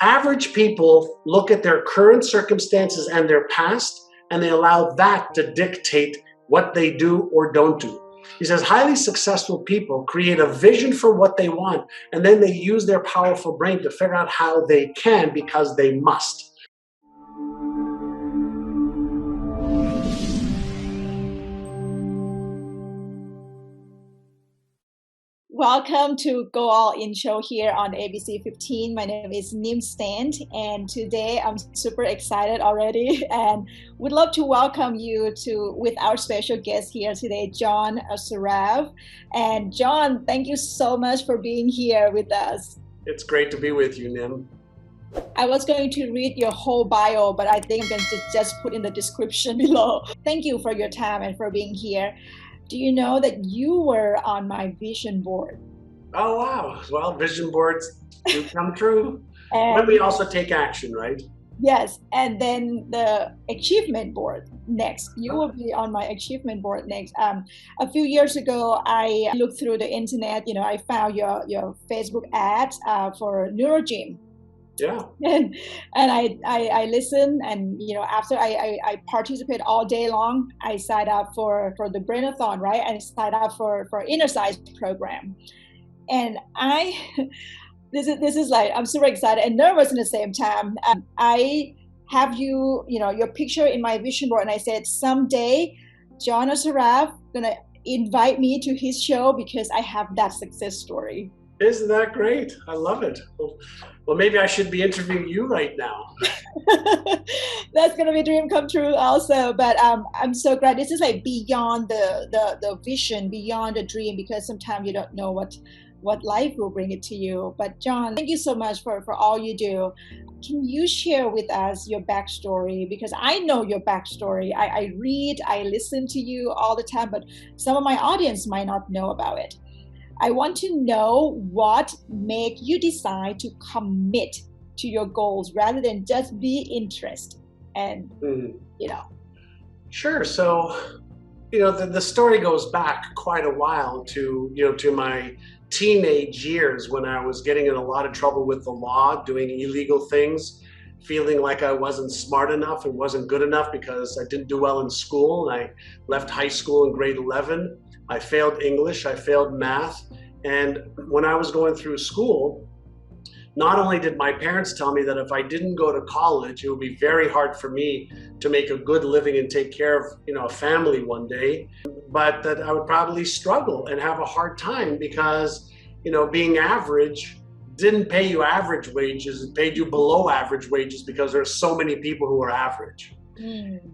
Average people look at their current circumstances and their past, and they allow that to dictate what they do or don't do. He says highly successful people create a vision for what they want, and then they use their powerful brain to figure out how they can because they must. Welcome to Go All In Show here on ABC 15. My name is Stant, and today I'm super excited already and would love to welcome you with our special guest here today, John Assaraf. And John, thank you so much for being here with us. It's great to be with you, Nim. I was going to read your whole bio, but I think I'm going to just put in the description below. Thank you for your time and for being here. Do you know that you were on my vision board? Oh, wow. Well, vision boards do come true. But we also take action, right? Yes. And then the achievement board next. You will be on my achievement board next. A few years ago, I looked through the internet. I found your Facebook ads for NeuroGym. Yeah. And I listen, and after I participate all day long, I signed up for the Brainathon, right? And signed up for Innercise program. And this is like, I'm super excited and nervous at the same time. I have your picture in my vision board, and I said someday John Assaraf gonna invite me to his show because I have that success story. Isn't that great? I love it. Well, maybe I should be interviewing you right now. That's gonna be a dream come true also. But I'm so glad. This is like beyond the vision, beyond the dream, because sometimes you don't know what life will bring it to you. But John, thank you so much for all you do. Can you share with us your backstory? Because I know your backstory. I read, I listen to you all the time, but some of my audience might not know about it. I want to know what made you decide to commit to your goals rather than just be interested. And, Sure. So, the story goes back quite a while to my teenage years when I was getting in a lot of trouble with the law, doing illegal things, feeling like I wasn't smart enough and wasn't good enough because I didn't do well in school. And I left high school in grade 11. I failed English, I failed math. And when I was going through school, not only did my parents tell me that if I didn't go to college, it would be very hard for me to make a good living and take care of, a family one day, but that I would probably struggle and have a hard time because, being average didn't pay you average wages, it paid you below average wages because there's so many people who are average.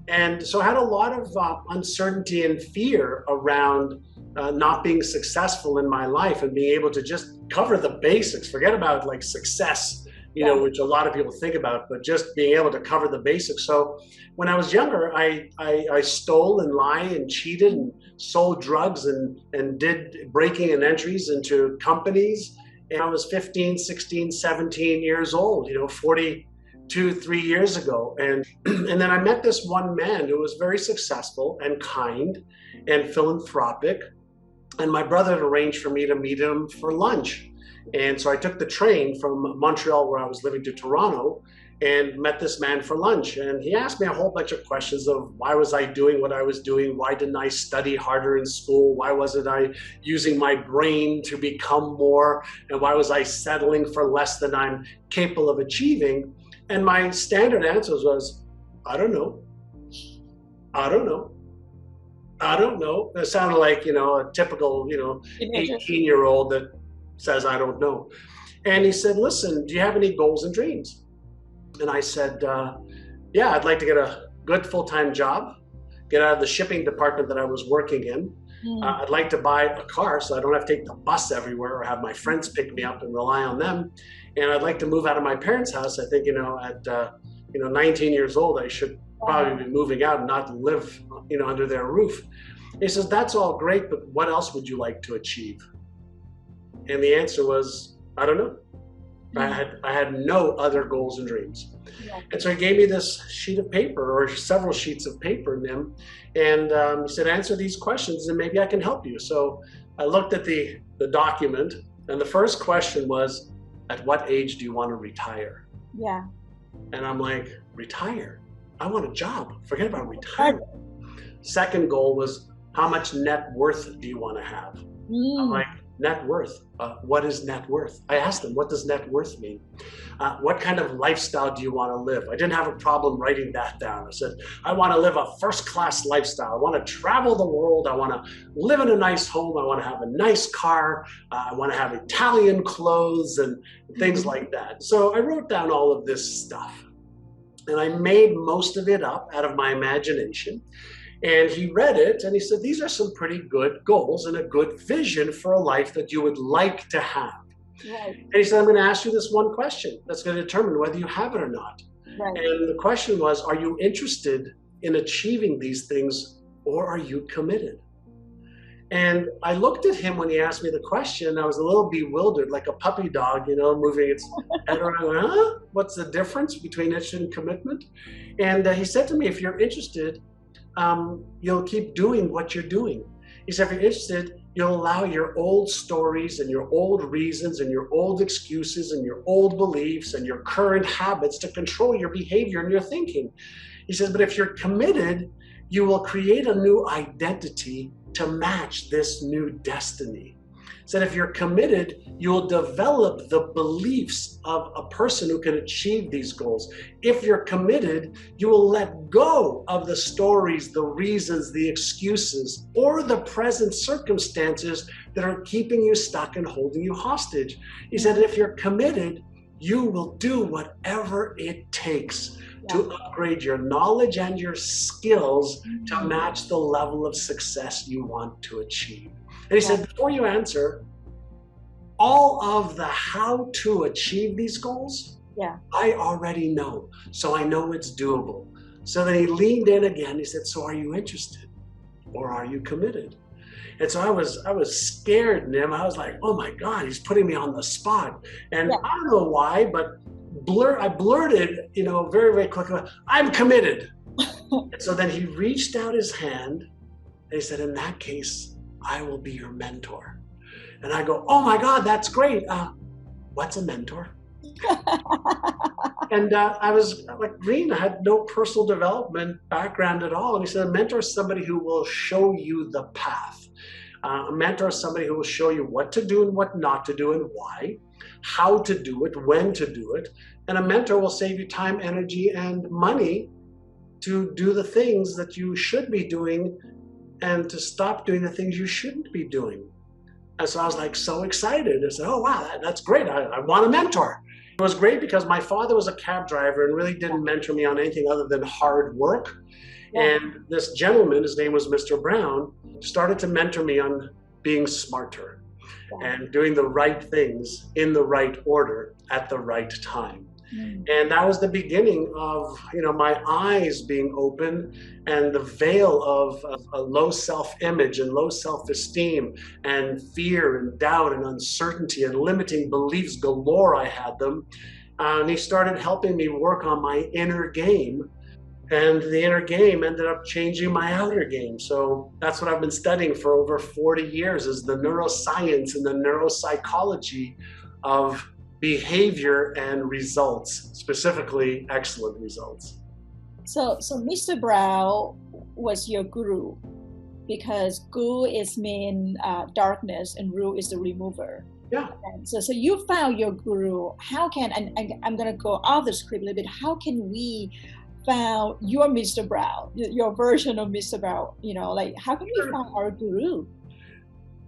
And so I had a lot of uncertainty and fear around not being successful in my life and being able to just cover the basics, forget about like success, which a lot of people think about, but just being able to cover the basics. So when I was younger, I stole and lied and cheated and sold drugs and did breaking and entries into companies. And I was 15, 16, 17 years old, 3 years ago. And then I met this one man who was very successful and kind and philanthropic. And my brother had arranged for me to meet him for lunch. And so I took the train from Montreal, where I was living, to Toronto, and met this man for lunch. And he asked me a whole bunch of questions of why was I doing what I was doing? Why didn't I study harder in school? Why wasn't I using my brain to become more? And why was I settling for less than I'm capable of achieving? And my standard answers was, I don't know. I don't know. I don't know. It sounded like, a typical, 18-year-old that says, I don't know. And he said, listen, do you have any goals and dreams? And I said, yeah, I'd like to get a good full-time job, get out of the shipping department that I was working in. I'd like to buy a car so I don't have to take the bus everywhere or have my friends pick me up and rely on them. And I'd like to move out of my parents' house. I think, at 19 years old, I should probably be moving out and not live, under their roof. He says, that's all great, but what else would you like to achieve? And the answer was, I don't know. I had no other goals and dreams. Yeah. And so he gave me this sheet of paper, or several sheets of paper, Nim, and he said, answer these questions and maybe I can help you. So I looked at the document, and the first question was, at what age do you want to retire? Yeah. And I'm like, retire. I want a job. Forget about retirement. Second goal was, how much net worth do you want to have? I'm like, net worth? What is net worth? I asked them, what does net worth mean? What kind of lifestyle do you want to live? I didn't have a problem writing that down. I said, I want to live a first-class lifestyle. I want to travel the world. I want to live in a nice home. I want to have a nice car. I want to have Italian clothes and things like that. So I wrote down all of this stuff. And I made most of it up out of my imagination. And he read it and he said, these are some pretty good goals and a good vision for a life that you would like to have. Right. And he said, I'm going to ask you this one question that's going to determine whether you have it or not. Right. And the question was, are you interested in achieving these things, or are you committed? And I looked at him when he asked me the question. I was a little bewildered, like a puppy dog, moving its head around. I went, huh? What's the difference between interest and commitment? And he said to me, if you're interested, you'll keep doing what you're doing. He said, if you're interested, you'll allow your old stories and your old reasons and your old excuses and your old beliefs and your current habits to control your behavior and your thinking. He says, but if you're committed, you will create a new identity to match this new destiny. He said, if you're committed, you'll develop the beliefs of a person who can achieve these goals. If you're committed, you will let go of the stories, the reasons, the excuses, or the present circumstances that are keeping you stuck and holding you hostage. He said, if you're committed, you will do whatever it takes to upgrade your knowledge and your skills to match the level of success you want to achieve. And he said, before you answer, all of the how to achieve these goals, I already know. So I know it's doable. So then he leaned in again. He said, so are you interested, or are you committed? And so I was scared, Nim. I was like, oh my God, he's putting me on the spot. And I don't know why, but I blurted, very, very quickly, I'm committed. And so then he reached out his hand and he said, in that case, I will be your mentor. And I go, oh my God, that's great. What's a mentor? And I was like, green. I had no personal development background at all. And he said, a mentor is somebody who will show you the path. A mentor is somebody who will show you what to do and what not to do and why, how to do it, when to do it. And a mentor will save you time, energy, and money to do the things that you should be doing and to stop doing the things you shouldn't be doing. And so I was like so excited. I said, oh, wow, that's great. I want a mentor. It was great because my father was a cab driver and really didn't mentor me on anything other than hard work. And this gentleman, his name was Mr. Brown, started to mentor me on being smarter and doing the right things in the right order at the right time. And that was the beginning of, my eyes being open and the veil of a low self-image and low self-esteem and fear and doubt and uncertainty and limiting beliefs galore. I had them. And he started helping me work on my inner game. And the inner game ended up changing my outer game. So that's what I've been studying for over 40 years, is the neuroscience and the neuropsychology of behavior and results, specifically excellent results. So Mr. Brown was your guru, because gu is mean darkness and ru is the remover. Yeah. And so you found your guru. How can, and I'm going to go off the script a little bit, how can we found your Mr. Brown, your version of Mr. Brown, how can we find our guru?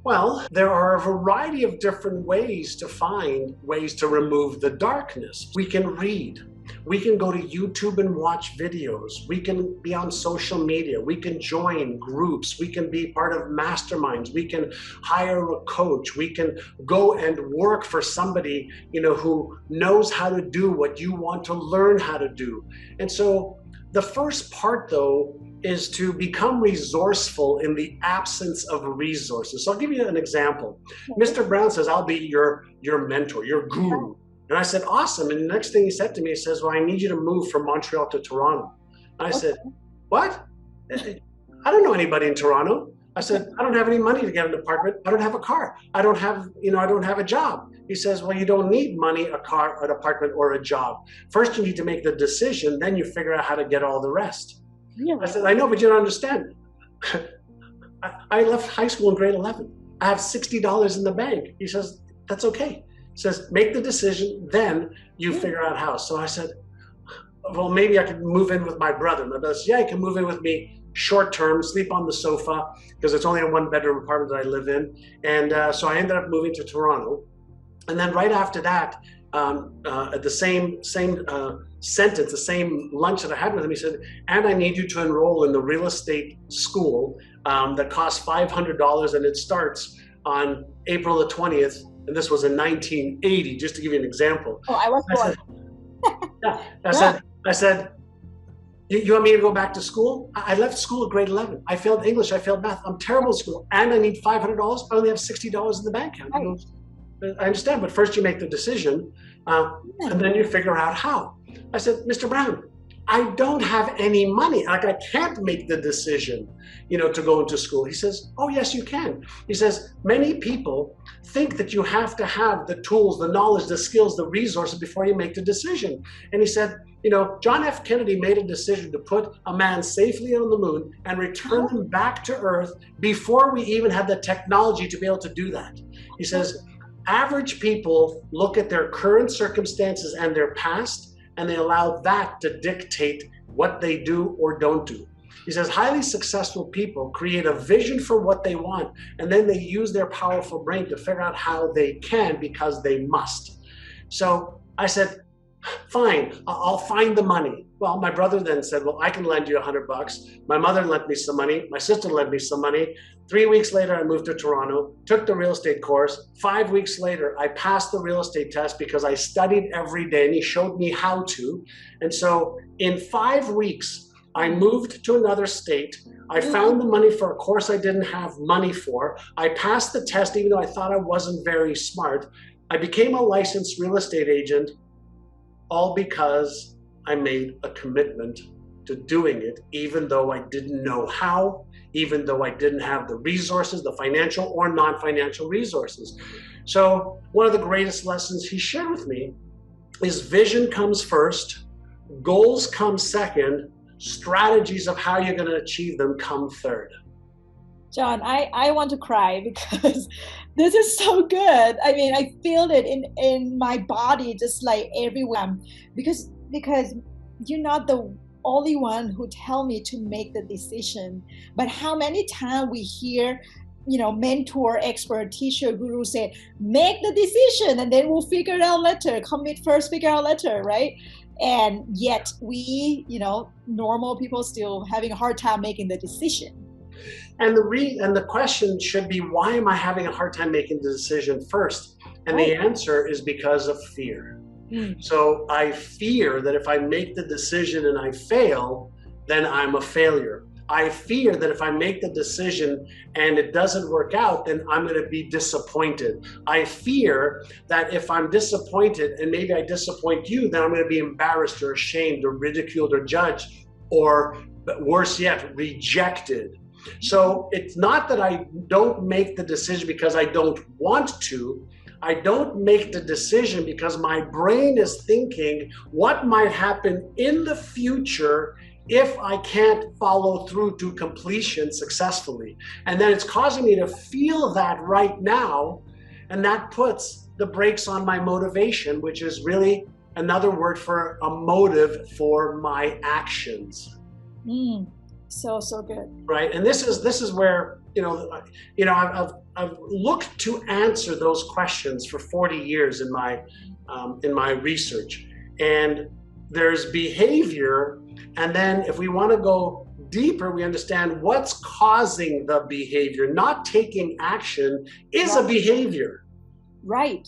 Well, there are a variety of different ways to find ways to remove the darkness. We can read. We can go to YouTube and watch videos. We can be on social media. We can join groups. We can be part of masterminds. We can hire a coach. We can go and work for somebody, who knows how to do what you want to learn how to do. And so the first part, though, is to become resourceful in the absence of resources. So I'll give you an example. Mr. Brown says, I'll be your mentor, your guru. And I said, awesome. And the next thing he said to me, he says, well, I need you to move from Montreal to Toronto. And I said, what? I don't know anybody in Toronto. I said, I don't have any money to get an apartment. I don't have a car. I don't have a job. He says, well, you don't need money, a car, an apartment, or a job. First, you need to make the decision. Then you figure out how to get all the rest. Yeah. I said, I know, but you don't understand. I left high school in grade 11. I have $60 in the bank. He says, that's okay. He says, make the decision, then you figure out how. So I said, well, maybe I could move in with my brother. My brother said, yeah, you can move in with me short term, sleep on the sofa, because it's only a 1-bedroom apartment that I live in. And so I ended up moving to Toronto. And then right after that, at the same sentence, the same lunch that I had with him, he said, and I need you to enroll in the real estate school that costs $500, and it starts on April the 20th. And this was in 1980, just to give you an example. Oh, I was born. I said, you want me to go back to school? I left school at grade 11. I failed English, I failed math. I'm terrible at school, and I need $500. I only have $60 in the bank account. Right. I understand, but first you make the decision, and then you figure out how. I said, Mr. Brown, I don't have any money. Like, I can't make the decision, to go into school. He says, oh, yes, you can. He says, many people think that you have to have the tools, the knowledge, the skills, the resources before you make the decision. And he said, John F. Kennedy made a decision to put a man safely on the moon and return him back to Earth before we even had the technology to be able to do that. He says, average people look at their current circumstances and their past, and they allow that to dictate what they do or don't do. He says, highly successful people create a vision for what they want, and then they use their powerful brain to figure out how they can, because they must. So I said, fine, I'll find the money. Well, my brother then said, well, I can lend you $100. My mother lent me some money. My sister lent me some money. 3 weeks later, I moved to Toronto, took the real estate course. 5 weeks later, I passed the real estate test because I studied every day, and he showed me how to. And so in 5 weeks, I moved to another state. I found the money for a course I didn't have money for. I passed the test, even though I thought I wasn't very smart. I became a licensed real estate agent, all because I made a commitment to doing it, even though I didn't know how, even though I didn't have the resources, the financial or non-financial resources. So one of the greatest lessons he shared with me is vision comes first, goals come second, strategies of how you're going to achieve them come third. John, I want to cry because this is so good. I mean, I feel it in my body, just like everywhere. Because you're not the only one who tell me to make the decision. But how many times we hear, mentor, expert, teacher, guru say, make the decision and then we'll figure it out later. Commit first, figure out later, right? And yet we, normal people still having a hard time making the decision. And the question should be, why am I having a hard time making the decision first? And the answer is because of fear. So I fear that if I make the decision and I fail, then I'm a failure. I fear that if I make the decision and it doesn't work out, then I'm going to be disappointed. I fear that if I'm disappointed and maybe I disappoint you, then I'm going to be embarrassed or ashamed or ridiculed or judged, or worse yet, rejected. So it's not that I don't make the decision because I don't want to. I don't make the decision because my brain is thinking what might happen in the future if I can't follow through to completion successfully. And then it's causing me to feel that right now, and that puts the brakes on my motivation, which is really another word for a motive for my actions. So good. Right, and this is where I've looked to answer those questions for 40 years in my research, and there's behavior, and then if we want to go deeper, we understand what's causing the behavior. Not taking action is a behavior. Right,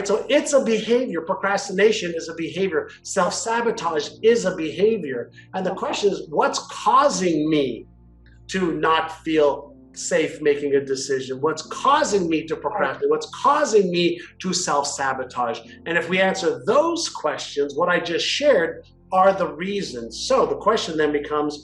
so it's a behavior. Procrastination is a behavior. Self-sabotage is a behavior. And the question is, what's causing me to not feel safe making a decision? What's causing me to procrastinate? What's causing me to self-sabotage? And if we answer those questions, what I just shared are the reasons. So the question then becomes,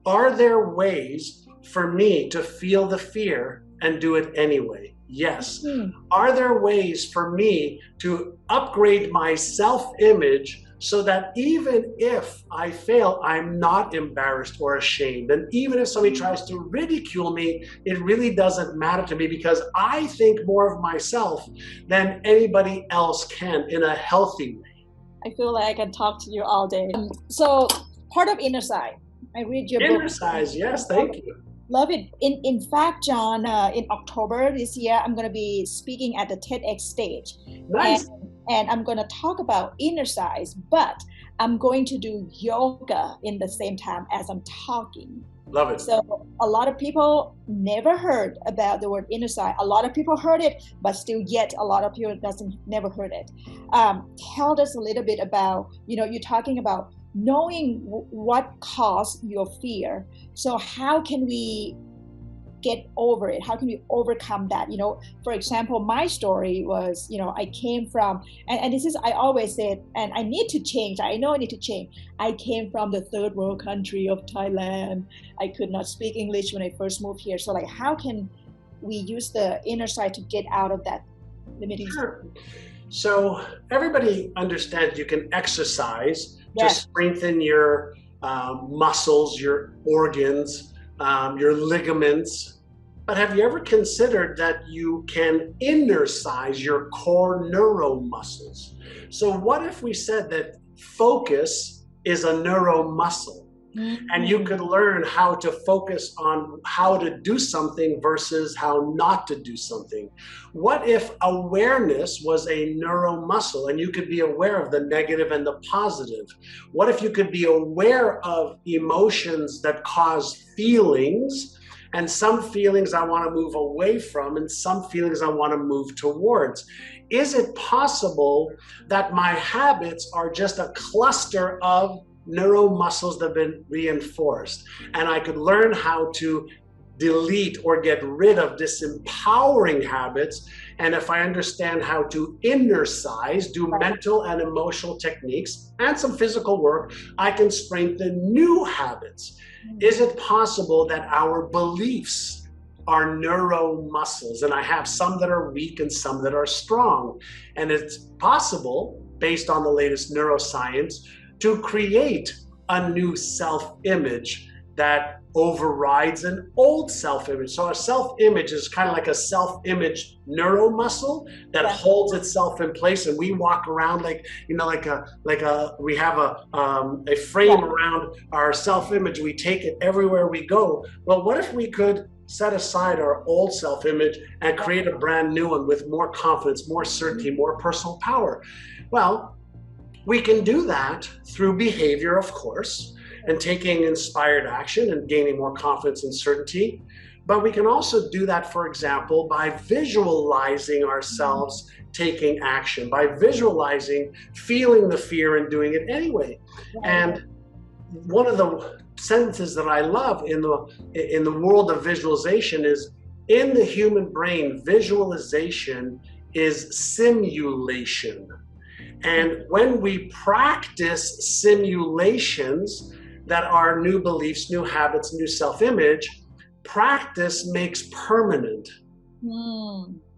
are there ways for me to feel the fear and do it anyway? Yes. Mm. Are there ways for me to upgrade my self-image so that even if I fail, I'm not embarrassed or ashamed? And even if somebody tries to ridicule me, it really doesn't matter to me because I think more of myself than anybody else can in a healthy way. I feel like I can talk to you all day. So part of Innercise, I read your book. Innercise, yes, thank you. Love it. In fact, John, in October this year, I'm going to be speaking at the TEDx stage. Nice. And I'm going to talk about Innercise, but I'm going to do yoga in the same time as I'm talking. Love it. So a lot of people never heard about the word Innercise. A lot of people heard it, but still yet a lot of people never heard it. Tell us a little bit about, you're talking about knowing what caused your fear. So how can we get over it? How can we overcome that? For example, my story was, I came from, and this is, I always say, and I need to change. I know I need to change. I came from the third world country of Thailand. I could not speak English when I first moved here. So how can we use the Innercise to get out of that limiting? Sure. So everybody understands you can exercise to strengthen your muscles, your organs, your ligaments. But have you ever considered that you can innercise your core neuromuscles? So what if we said that focus is a neuromuscle? And you could learn how to focus on how to do something versus how not to do something. What if awareness was a neuromuscle and you could be aware of the negative and the positive? What if you could be aware of emotions that cause feelings, and some feelings I want to move away from and some feelings I want to move towards? Is it possible that my habits are just a cluster of neuromuscles that have been reinforced, and I could learn how to delete or get rid of disempowering habits? And if I understand how to innercise, do mental and emotional techniques and some physical work, I can strengthen new habits. Is it possible that our beliefs are neuromuscles, and I have some that are weak and some that are strong? And it's possible, based on the latest neuroscience, to create a new self-image that overrides an old self-image. So our self-image is kind of like a self-image neuromuscle that holds itself in place, and we walk around like we have a frame around our self-image. We take it everywhere we go. Well, what if we could set aside our old self-image and create a brand new one with more confidence, more certainty, more personal power? Well, we can do that through behavior, of course, and taking inspired action and gaining more confidence and certainty. But we can also do that, for example, by visualizing ourselves taking action, by visualizing feeling the fear and doing it anyway. And one of the sentences that I love in the world of visualization is, in the human brain, visualization is simulation. And when we practice simulations that are new beliefs, new habits, new self-image, practice makes permanent.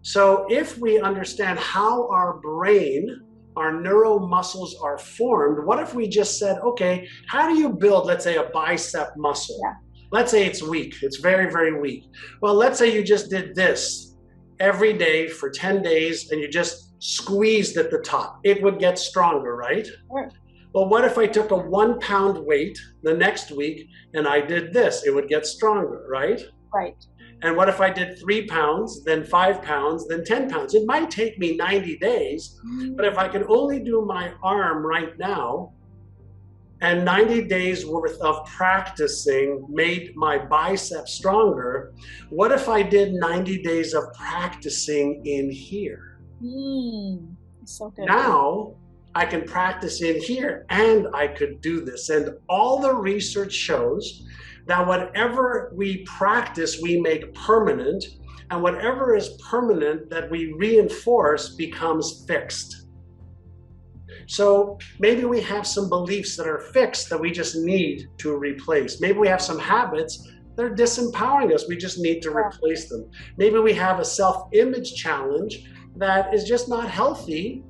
So if we understand how our brain, our neuromuscles are formed, what if we just said, okay, how do you build, let's say, a bicep muscle? Let's say it's weak, it's very, very weak. Well, let's say you just did this every day for 10 days and you just squeezed at the top. It would get stronger, right? Well, what if I took a 1 pound weight the next week and I did this? It would get stronger, right? Right. And what if I did 3 pounds, then 5 pounds, then 10 pounds? It might take me 90 days, but if I can only do my arm right now, and 90 days worth of practicing made my biceps stronger, what if I did 90 days of practicing in here? So good. Now I can practice in here and I could do this. And all the research shows that whatever we practice, we make permanent, and whatever is permanent that we reinforce becomes fixed. So maybe we have some beliefs that are fixed that we just need to replace. Maybe we have some habits they're disempowering us. We just need to replace them. Maybe we have a self-image challenge that is just not healthy,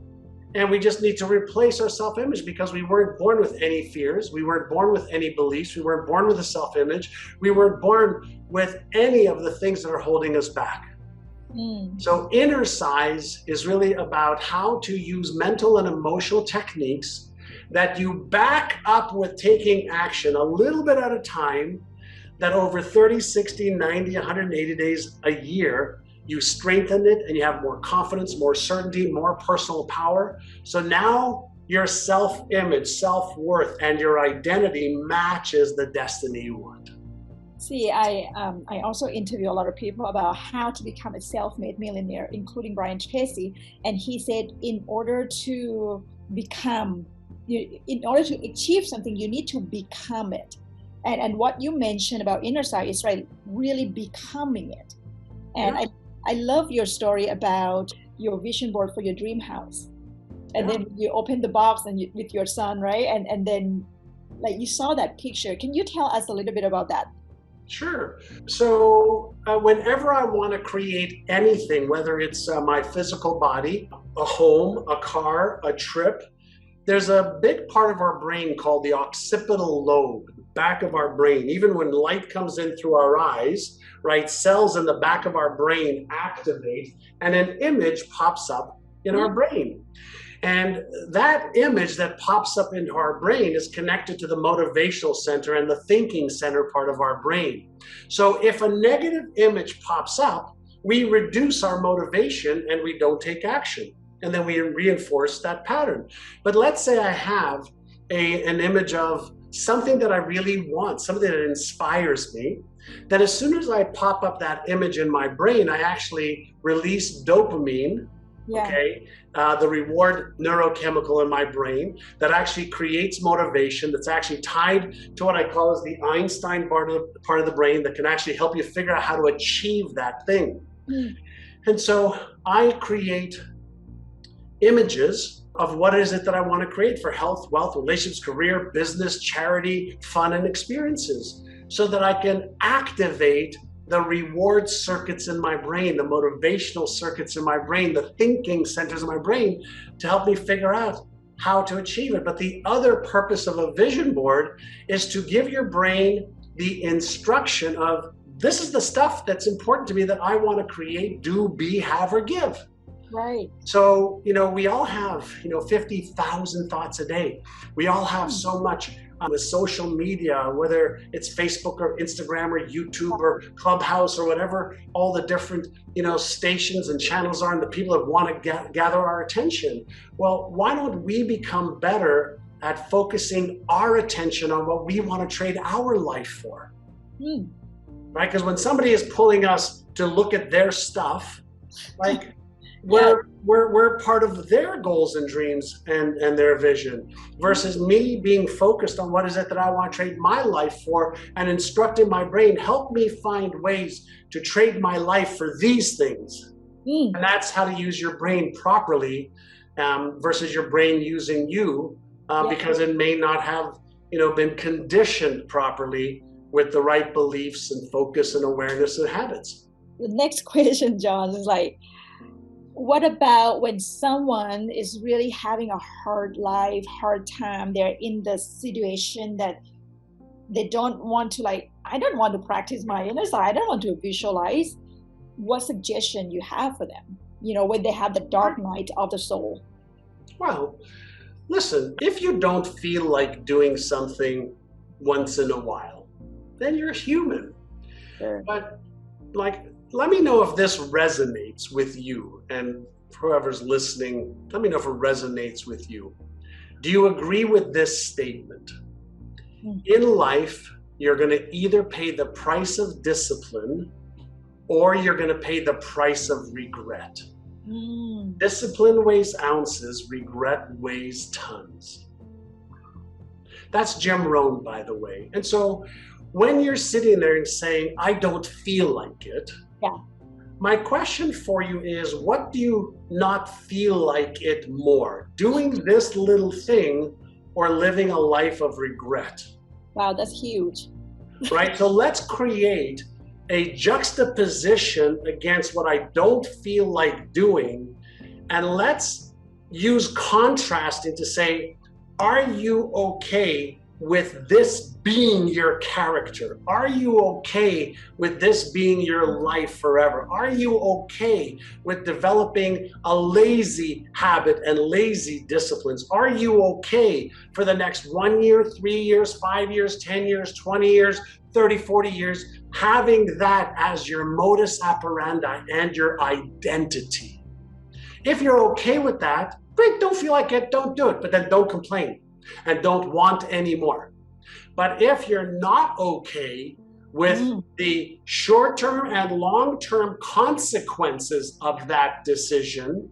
and we just need to replace our self-image because we weren't born with any fears. We weren't born with any beliefs. We weren't born with a self-image. We weren't born with any of the things that are holding us back. So Innercise is really about how to use mental and emotional techniques that you back up with taking action a little bit at a time, that over 30, 60, 90, 180 days a year, you strengthen it and you have more confidence, more certainty, more personal power. So now your self-image, self-worth, and your identity matches the destiny you want. See, I also interview a lot of people about how to become a self-made millionaire, including Brian Tracy. And he said, in order to achieve something, you need to become it. And what you mentioned about Innercise is right, really becoming it. And I love your story about your vision board for your dream house. And then you open the box and with your son, right? And then like you saw that picture. Can you tell us a little bit about that? Sure. So whenever I want to create anything, whether it's my physical body, a home, a car, a trip, there's a big part of our brain called the occipital lobe, back of our brain. Even when light comes in through our eyes, right, cells in the back of our brain activate and an image pops up in our brain. And that image that pops up into our brain is connected to the motivational center and the thinking center part of our brain. So if a negative image pops up, we reduce our motivation and we don't take action. And then we reinforce that pattern. But let's say I have an image of something that I really want, something that inspires me, that as soon as I pop up that image in my brain, I actually release dopamine, the reward neurochemical in my brain that actually creates motivation, that's actually tied to what I call as the Einstein part of the brain that can actually help you figure out how to achieve that thing. And so I create images of what is it that I want to create for health, wealth, relationships, career, business, charity, fun, and experiences, so that I can activate the reward circuits in my brain, the motivational circuits in my brain, the thinking centers in my brain, to help me figure out how to achieve it. But the other purpose of a vision board is to give your brain the instruction of, this is the stuff that's important to me that I want to create, do, be, have, or give. Right. So, we all have, 50,000 thoughts a day. We all have so much with social media, whether it's Facebook or Instagram or YouTube or Clubhouse or whatever, all the different, stations and channels are, and the people that want to gather our attention. Well, why don't we become better at focusing our attention on what we want to trade our life for? Right? Because when somebody is pulling us to look at their stuff, like, we're part of their goals and dreams and their vision, versus me being focused on what is it that I want to trade my life for, and instructing my brain, help me find ways to trade my life for these things. And that's how to use your brain properly, versus your brain using you, because it may not have been conditioned properly with the right beliefs and focus and awareness and habits. The next question, John, is like, what about when someone is really having a hard life, hard time, they're in the situation that they don't want to, I don't want to practice my inner side, I don't want to visualize. What suggestion you have for them, when they have the dark night of the soul? Well, listen, if you don't feel like doing something once in a while, then you're human. Sure. But let me know if this resonates with you, and whoever's listening, let me know if it resonates with you. Do you agree with this statement? In life, you're going to either pay the price of discipline, or you're going to pay the price of regret. Discipline weighs ounces, regret weighs tons. That's Jim Rohn, by the way. And so when you're sitting there and saying, I don't feel like it, my question for you is, what do you not feel like it more? Doing this little thing or living a life of regret? Wow, that's huge. right? So let's create a juxtaposition against what I don't feel like doing, and let's use contrasting to say, are you okay with this being your character? Are you okay with this being your life forever? Are you okay with developing a lazy habit and lazy disciplines? Are you okay for the next 1 year, 3 years, 5 years, 10 years, 20 years, 30, 40 years, having that as your modus operandi and your identity? If you're okay with that, great, don't feel like it, don't do it, but then don't complain and don't want any more. But if you're not okay with the short-term and long-term consequences of that decision,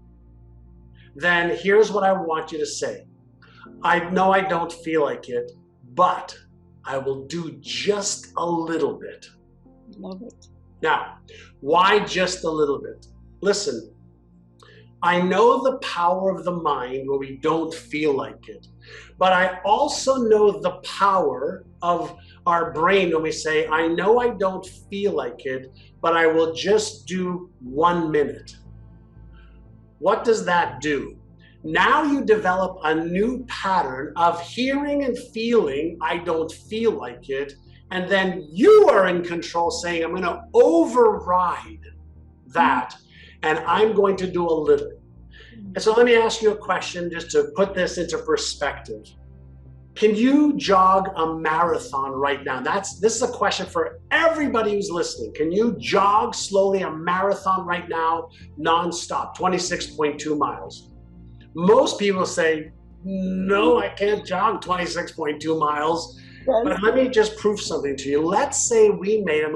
then here's what I want you to say. I know I don't feel like it, but I will do just a little bit. Love it. Now, why just a little bit? Listen, I know the power of the mind when we don't feel like it, but I also know the power of our brain when we say, I know I don't feel like it, but I will just do 1 minute. What does that do? Now you develop a new pattern of hearing and feeling, I don't feel like it, and then you are in control saying, I'm going to override that, and I'm going to do a little. And so let me ask you a question just to put this into perspective. Can you jog a marathon right now? This is a question for everybody who's listening. Can you jog slowly a marathon right now, nonstop, 26.2 miles? Most people say, no, I can't jog 26.2 miles. But let me just prove something to you. Let's say we made, I'm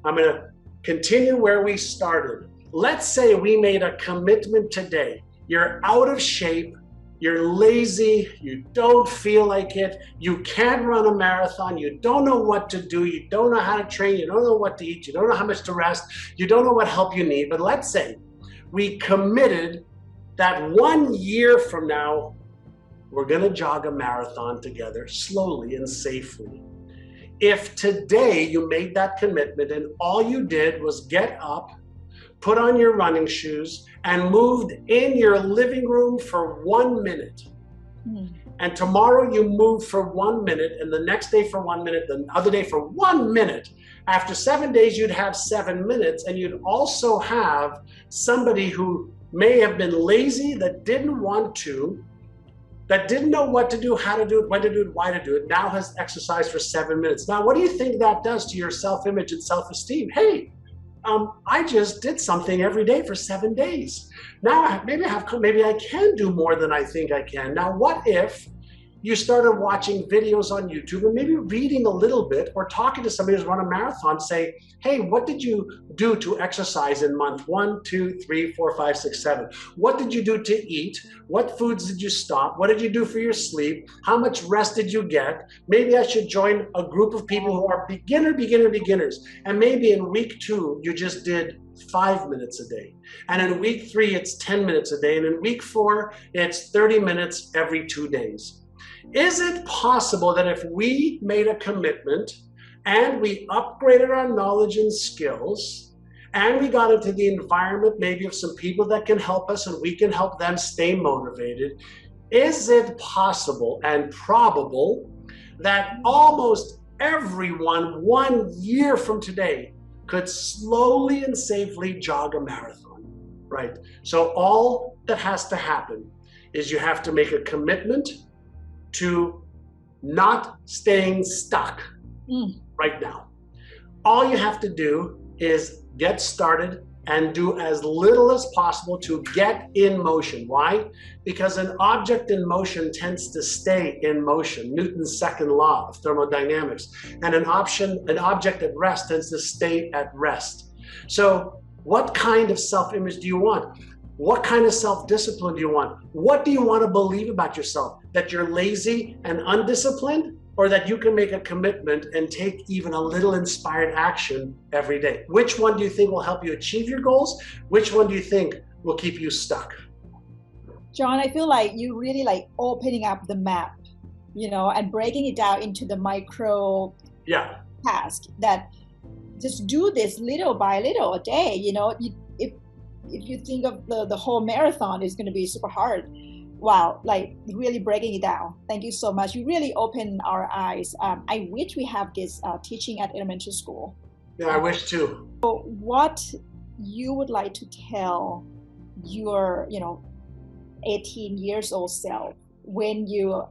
gonna continue where we started. Let's say we made a commitment today. You're out of shape, you're lazy, you don't feel like it, you can't run a marathon, you don't know what to do, you don't know how to train, you don't know what to eat, you don't know how much to rest, you don't know what help you need. But let's say we committed that 1 year from now, we're gonna jog a marathon together, slowly and safely. If today you made that commitment and all you did was get up, put on your running shoes, and moved in your living room for 1 minute. And tomorrow you move for 1 minute, and the next day for 1 minute, the other day for 1 minute. After 7 days, you'd have 7 minutes, and you'd also have somebody who may have been lazy, that didn't want to, that didn't know what to do, how to do it, when to do it, why to do it, now has exercised for 7 minutes. Now, what do you think that does to your self-image and self-esteem? Hey, I just did something every day for 7 days. Now maybe I can do more than I think I can. Now, what if you started watching videos on YouTube and maybe reading a little bit or talking to somebody who's run a marathon, say, hey, what did you do to exercise in month 1, 2, 3, 4, 5, 6, 7? What did you do to eat? What foods did you stop? What did you do for your sleep? How much rest did you get? Maybe I should join a group of people who are beginners. And maybe in week 2, you just did 5 minutes a day. And in week 3, it's 10 minutes a day. And in week 4, it's 30 minutes every 2 days. Is it possible that if we made a commitment and we upgraded our knowledge and skills and we got into the environment maybe of some people that can help us and we can help them stay motivated, is it possible and probable that almost everyone 1 year from today could slowly and safely jog a marathon, right? So all that has to happen is you have to make a commitment to not staying stuck right now. All you have to do is get started and do as little as possible to get in motion. Why? Because an object in motion tends to stay in motion. Newton's second law of thermodynamics. And an object at rest tends to stay at rest. So what kind of self-image do you want? What kind of self-discipline do you want? What do you want to believe about yourself? That you're lazy and undisciplined, or that you can make a commitment and take even a little inspired action every day? Which one do you think will help you achieve your goals? Which one do you think will keep you stuck? John, I feel like you really like opening up the map, and breaking it down into the micro task that just do this little by little a day. If you think of the whole marathon is going to be super hard. Wow, like really breaking it down. Thank you so much. You really opened our eyes. I wish we have this teaching at elementary school. Yeah, I wish too. So what you would like to tell your 18 years old self when you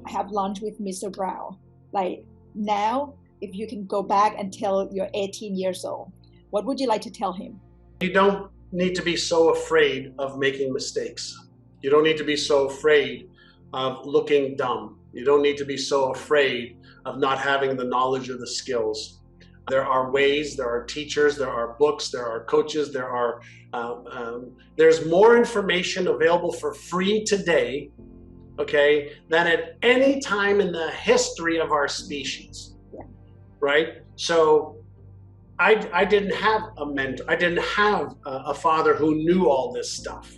have lunch with Mr. Brown? Like now, if you can go back and tell your 18 years old, what would you like to tell him? You don't need to be so afraid of making mistakes. You don't need to be so afraid of looking dumb. You don't need to be so afraid of not having the knowledge or the skills. There are ways, there are teachers, there are books, there are coaches, there's more information available for free today, okay, than at any time in the history of our species, right? So I didn't have a mentor. I didn't have a father who knew all this stuff.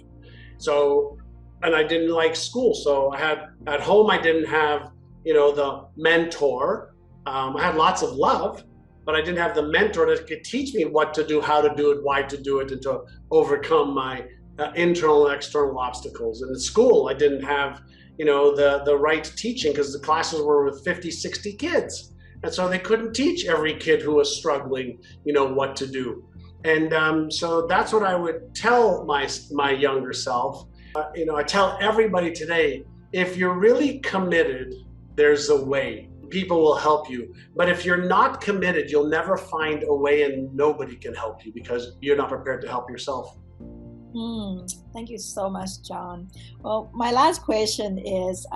So, and I didn't like school. So I had, at home, I didn't have, the mentor. I had lots of love, but I didn't have the mentor that could teach me what to do, how to do it, why to do it, and to overcome my internal and external obstacles. And in school, I didn't have, the right teaching because the classes were with 50, 60 kids. And so they couldn't teach every kid who was struggling, what to do. And so that's what I would tell my younger self. I tell everybody today, if you're really committed, there's a way. People will help you. But if you're not committed, you'll never find a way, and nobody can help you because you're not prepared to help yourself. Thank you so much, John. Well, my last question is,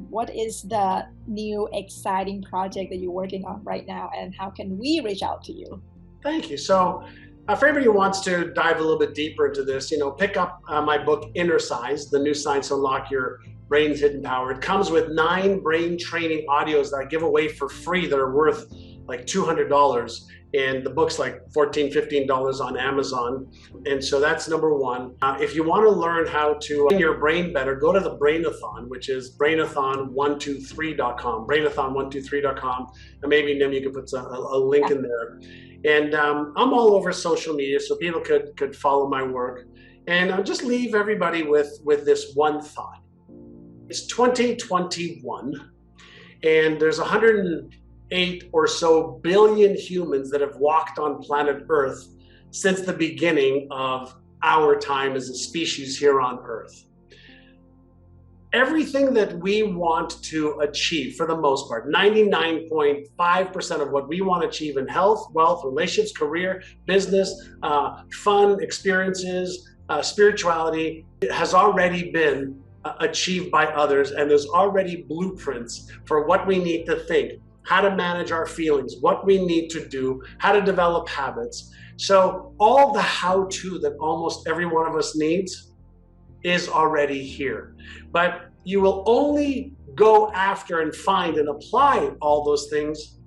what is the new exciting project that you're working on right now, and how can we reach out to you? Thank you. So for anybody who wants to dive a little bit deeper into this, pick up my book, Innercise, The New Science to Unlock Your Brain's Hidden Power. It comes with 9 brain training audios that I give away for free that are worth like $200. And the book's like $14, $15 on Amazon. And so that's number one. If you want to learn how to train your brain better, go to the Brainathon, which is brainathon123.com, brainathon123.com. And maybe Nim, you could put a link in there. And I'm all over social media, so people could follow my work. And I'll just leave everybody with this one thought. It's 2021, and there's 108 or so billion humans that have walked on planet Earth since the beginning of our time as a species here on Earth. Everything that we want to achieve, for the most part, 99.5% of what we want to achieve in health, wealth, relationships, career, business, fun, experiences, spirituality, has already been achieved by others, and there's already blueprints for what we need to think, how to manage our feelings, what we need to do, how to develop habits. So all the how-to that almost every one of us needs is already here. But you will only go after and find and apply all those things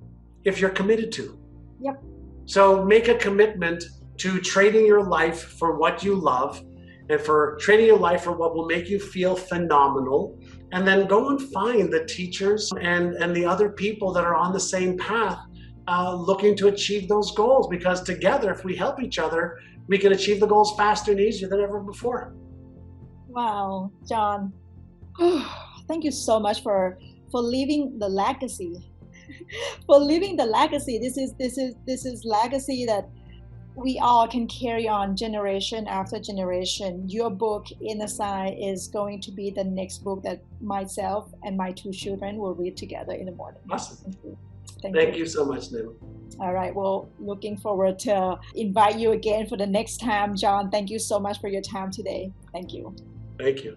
if you're committed to. Yep. So make a commitment to trading your life for what you love, and for trading your life for what will make you feel phenomenal, and then go and find the teachers and the other people that are on the same path, looking to achieve those goals, because together, if we help each other, we can achieve the goals faster and easier than ever before. Wow, John, thank you so much for leaving the legacy. For leaving the legacy. This is legacy that we all can carry on generation after generation. Your book, Innercise, is going to be the next book that myself and my 2 children will read together in the morning. Awesome. Thank you so much, Nim. All right. Well, looking forward to invite you again for the next time, John. Thank you so much for your time today. Thank you. Thank you.